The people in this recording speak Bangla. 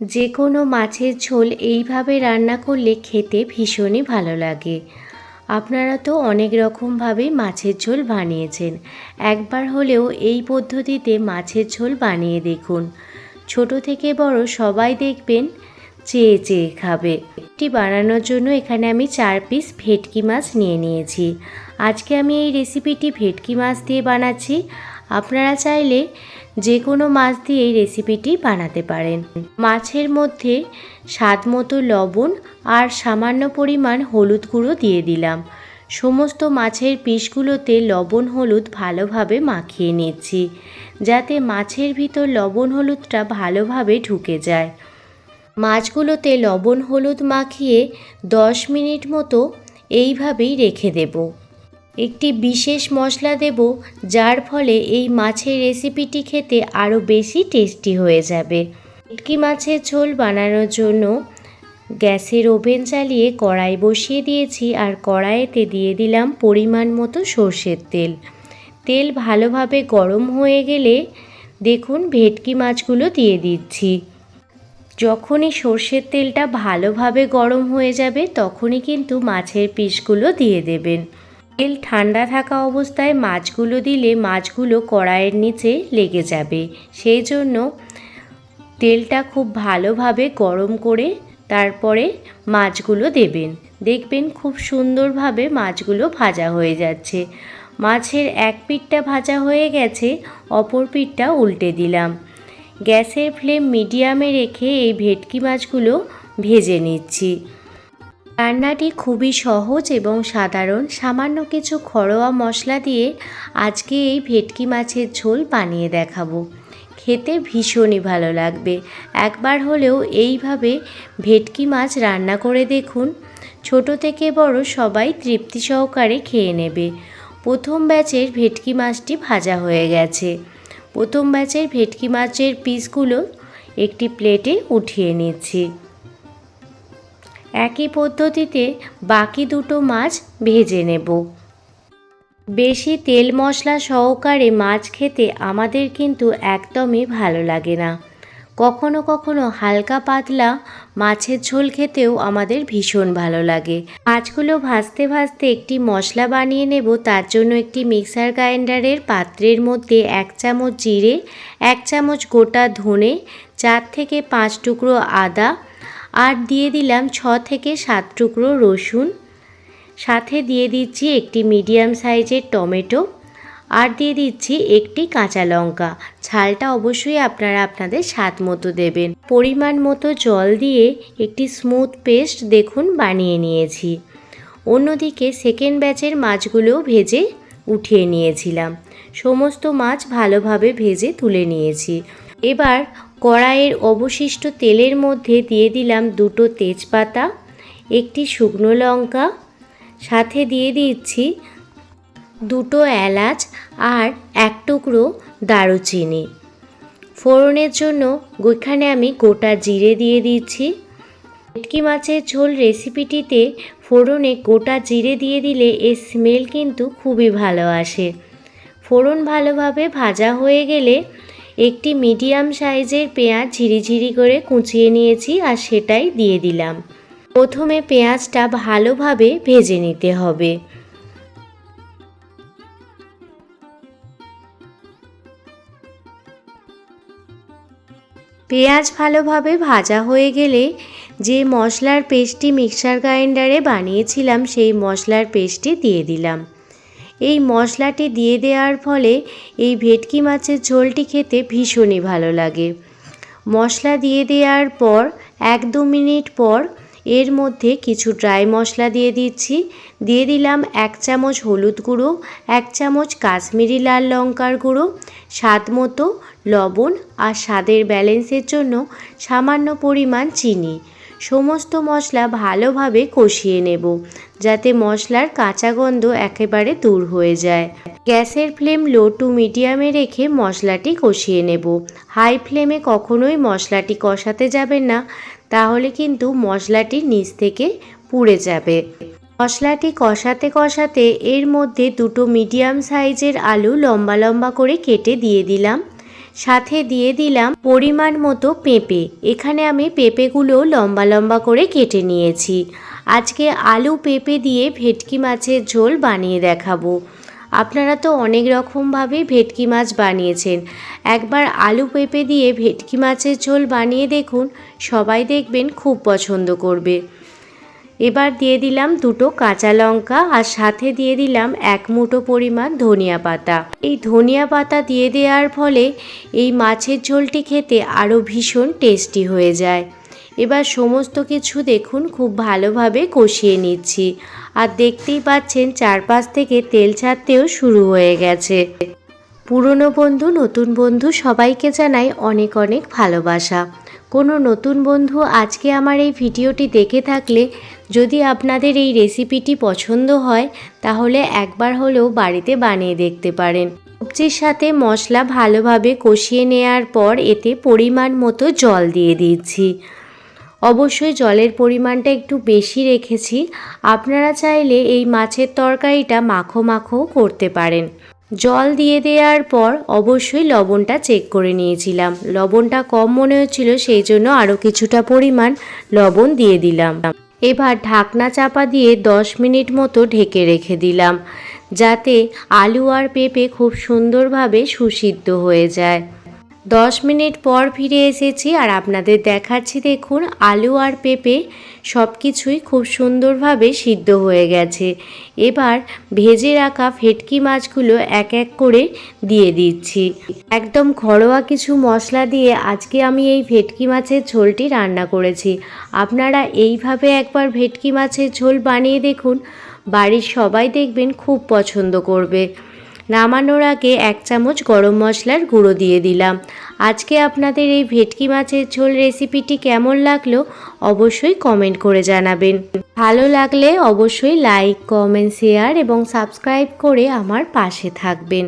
যে কোনো মাছের ঝোল এইভাবে রান্না করলে খেতে ভীষণই ভালো লাগে। আপনারা তো অনেক রকমভাবেই মাছের ঝোল বানিয়েছেন, একবার হলেও এই পদ্ধতিতে মাছের ঝোল বানিয়ে দেখুন। ছোট থেকে বড় সবাই দেখবেন চেয়ে চেয়ে খাবে। এটি বানানোর জন্য এখানে আমি 4 পিস ভেটকি মাছ নিয়ে নিয়েছি। আজকে আমি এই রেসিপিটি ভেটকি মাছ দিয়ে বানাচ্ছি। আপনারা চাইলে যে কোনো মাছ দিয়ে এই রেসিপিটি বানাতে পারেন। মাছের মধ্যে স্বাদ মতো লবণ আর সামান্য পরিমাণ হলুদ গুঁড়ো দিয়ে দিলাম। সমস্ত মাছের পিসগুলোতে লবণ হলুদ ভালোভাবে মাখিয়ে নিচ্ছি, যাতে মাছের ভিতর লবণ হলুদটা ভালোভাবে ঢুকে যায়। মাছগুলোতে লবণ হলুদ মাখিয়ে 10 মিনিট মতো এইভাবেই রেখে দেব। একটি বিশেষ মশলা দেব, যার ফলে এই মাছের রেসিপিটি খেতে আরও বেশি টেস্টি হয়ে যাবে। ভেটকি মাছের ঝোল বানানোর জন্য গ্যাসের ওভেন চালিয়ে কড়াই বসিয়ে দিয়েছি, আর কড়াইতে দিয়ে দিলাম পরিমাণ মতো সর্ষের তেল। তেল ভালোভাবে গরম হয়ে গেলে দেখুন ভেটকি মাছগুলো দিয়ে দিচ্ছি। যখনই সর্ষের তেলটা ভালোভাবে গরম হয়ে যাবে তখনই কিন্তু মাছের পিসগুলো দিয়ে দেবেন। তেল ঠান্ডা থাকা অবস্থায় মাছগুলো দিলে মাছগুলো কড়াইয়ের নিচে লেগে যাবে, সেই জন্য তেলটা খুব ভালোভাবে গরম করে তারপরে মাছগুলো দেবেন। দেখবেন খুব সুন্দরভাবে মাছগুলো ভাজা হয়ে যাচ্ছে। মাছের এক পিঠটা ভাজা হয়ে গেছে, অপর পিঠটা উল্টে দিলাম। গ্যাসের ফ্লেম মিডিয়ামে রেখে এই ভেটকি মাছগুলো ভেজে নিচ্ছি। রান্নাটি খুবই সহজ এবং সাধারণ। সামান্য কিছু ঘরোয়া মশলা দিয়ে আজকে এই ভেটকি মাছের ঝোল বানিয়ে দেখাবো। খেতে ভীষণই ভালো লাগবে। একবার হলেও এইভাবে ভেটকি মাছ রান্না করে দেখুন। ছোট থেকে বড় সবাই তৃপ্তি সহকারে খেয়ে নেবে। প্রথম ব্যাচের ভেটকি মাছটি ভাজা হয়ে গেছে। প্রথম ব্যাচের ভেটকি মাছের পিসগুলো একটি প্লেটে উঠিয়ে নিচ্ছি। একই পদ্ধতিতে বাকি দুটো মাছ ভেজে নেব। বেশি তেল মশলা সহকারে মাছ খেতে আমাদের কিন্তু একদমই ভালো লাগে না। কখনো কখনো হালকা পাতলা মাছের ঝোল খেতেও আমাদের ভীষণ ভালো লাগে। মাছগুলো ভাজতে ভাজতে একটি মশলা বানিয়ে নেব। তার জন্য একটি মিক্সার গ্রাইন্ডারের পাত্রের মধ্যে 1 চামচ জিরে, 1 চামচ গোটা ধনে, 4 থেকে 5 টুকরো আদা, আর দিয়ে দিলাম 6 থেকে 7 টুকরো রসুন। সাথে দিয়ে দিচ্ছি একটি মিডিয়াম সাইজের টমেটো, আর দিয়ে দিচ্ছি একটি কাঁচা লঙ্কা। ঝালটা অবশ্যই আপনারা আপনাদের স্বাদ মতো দেবেন। পরিমাণ মতো জল দিয়ে একটি স্মুথ পেস্ট দেখুন বানিয়ে নিয়েছি। অন্যদিকে সেকেন্ড ব্যাচের মাছগুলোও ভেজে উঠিয়ে নিয়েছিলাম। সমস্ত মাছ ভালোভাবে ভেজে তুলে নিয়েছি। এবার কড়াইয়ের অবশিষ্ট তেলের মধ্যে দিয়ে দিলাম 2টো তেজপাতা, একটি শুকনো লঙ্কা, সাথে দিয়ে দিচ্ছি 2টো এলাচ আর 1 টুকরো দারুচিনি। ফোড়নের জন্য এখানে আমি গোটা জিরে দিয়ে দিচ্ছি। ভেটকি মাছের ঝোল রেসিপিটিতে ফোড়নে গোটা জিরে দিয়ে দিলে এর স্মেল কিন্তু খুবই ভালো আসে। ফোড়ন ভালোভাবে ভাজা হয়ে গেলে একটি মিডিয়াম সাইজের পেঁয়াজ ঝিরিঝিরি করে কুচিয়ে নিয়েছি, আর সেটাই দিয়ে দিলাম। প্রথমে পেঁয়াজটা ভালোভাবে ভেজে নিতে হবে। পেঁয়াজ ভালোভাবে ভাজা হয়ে গেলে যে মশলার পেস্টটি মিক্সার গ্রাইন্ডারে বানিয়েছিলাম সেই মশলার পেস্টটি দিয়ে দিলাম। এই মশলাটি দিয়ে দেওয়ার ফলে এই ভেটকি মাছের ঝোলটি খেতে ভীষণই ভালো লাগে। মশলা দিয়ে দেওয়ার পর 1-2 মিনিট পর এর মধ্যে কিছু ড্রাই মশলা দিয়ে দিচ্ছি। দিয়ে দিলাম 1 চামচ হলুদ গুঁড়ো, 1 চামচ কাশ্মীরি লাল লঙ্কার গুঁড়ো, স্বাদ মতো লবণ, আর স্বাদের ব্যালেন্সের জন্য সামান্য পরিমাণ চিনি। সমস্ত মশলা ভালোভাবে কষিয়ে নেব, যাতে মশলার কাঁচা গন্ধ একেবারে দূর হয়ে যায়। গ্যাসের ফ্লেম লো টু মিডিয়ামে রেখে মশলাটি কষিয়ে নেব। হাই ফ্লেমে কখনোই মশলাটি কষাতে যাবেন না, তাহলে কিন্তু মশলাটি নিচ থেকে পুড়ে যাবে। মশলাটি কষাতে কষাতে এর মধ্যে 2টো মিডিয়াম সাইজের আলু লম্বা লম্বা করে কেটে দিয়ে দিলাম। সাথে দিয়ে দিলাম পরিমাণ মতো পেঁপে। এখানে আমি পেঁপেগুলো লম্বা লম্বা করে কেটে নিয়েছি। আজকে আলু পেঁপে দিয়ে ভেটকি মাছের ঝোল বানিয়ে দেখাবো। আপনারা তো অনেক রকমভাবেই ভেটকি মাছ বানিয়েছেন, একবার আলু পেঁপে দিয়ে ভেটকি মাছের ঝোল বানিয়ে দেখুন, সবাই দেখবেন খুব পছন্দ করবে। এবার দিয়ে দিলাম 2টো কাঁচা লঙ্কা আর সাথে দিয়ে দিলাম 1 মুঠো পরিমাণ ধনিয়া পাতা। এই ধনিয়া পাতা দিয়ে দেওয়ার ফলে এই মাছের ঝোলটি খেতে আরও ভীষণ টেস্টি হয়ে যায়। এবার সমস্ত কিছু দেখুন খুব ভালোভাবে কষিয়ে নিচ্ছি, আর দেখতেই পাচ্ছেন চারপাশ থেকে তেল ছাড়তেও শুরু হয়ে গেছে। পুরনো বন্ধু নতুন বন্ধু সবাইকে জানাই অনেক অনেক ভালোবাসা। কোনো নতুন বন্ধু আজকে আমার এই ভিডিওটি দেখে থাকলে যদি আপনাদের এই রেসিপিটি পছন্দ হয় তাহলে একবার হলেও বাড়িতে বানিয়ে দেখতে পারেন। সবজির সাথে মশলা ভালোভাবে কষিয়ে নেওয়ার পর এতে পরিমাণ মতো জল দিয়ে দিচ্ছি। অবশ্যই জলের পরিমাণটা একটু বেশি রেখেছি। আপনারা চাইলে এই মাছের তরকারিটা মাখো মাখোও করতে পারেন। জল দিয়ে দেওয়ার পর অবশ্যই লবণটা চেক করে নিয়েছিলাম, লবণটা কম মনে হচ্ছিল, সেই জন্য আরও কিছুটা পরিমাণ লবণ দিয়ে দিলাম। এবার ঢাকনা চাপা দিয়ে 10 মিনিট মতো ঢেকে রেখে দিলাম, যাতে আলু আর পেঁপে খুব সুন্দরভাবে সুসিদ্ধ হয়ে যায়। 10 মিনিট পর ফিরে এসেছি আর আপনাদের দেখাচ্ছি, দেখুন আলু আর পেঁপে সব কিছুই খুব সুন্দরভাবে সিদ্ধ হয়ে গেছে। এবার ভেজে রাখা ভেটকি মাছগুলো এক এক করে দিয়ে দিচ্ছি। একদম ঘরোয়া কিছু মশলা দিয়ে আজকে আমি এই ভেটকি মাছের ঝোলটি রান্না করেছি। আপনারা এইভাবে একবার ভেটকি মাছের ঝোল বানিয়ে দেখুন, বাড়ির সবাই দেখবেন খুব পছন্দ করবে। নামানোর আগে 1 চামচ গরম মশলার গুঁড়ো দিয়ে দিলাম। আজকে আপনাদের এই ভেটকি মাছের ঝোল রেসিপিটি কেমন লাগলো অবশ্যই কমেন্ট করে জানাবেন। ভালো লাগলে অবশ্যই লাইক, কমেন্ট, শেয়ার এবং সাবস্ক্রাইব করে আমার পাশে থাকবেন।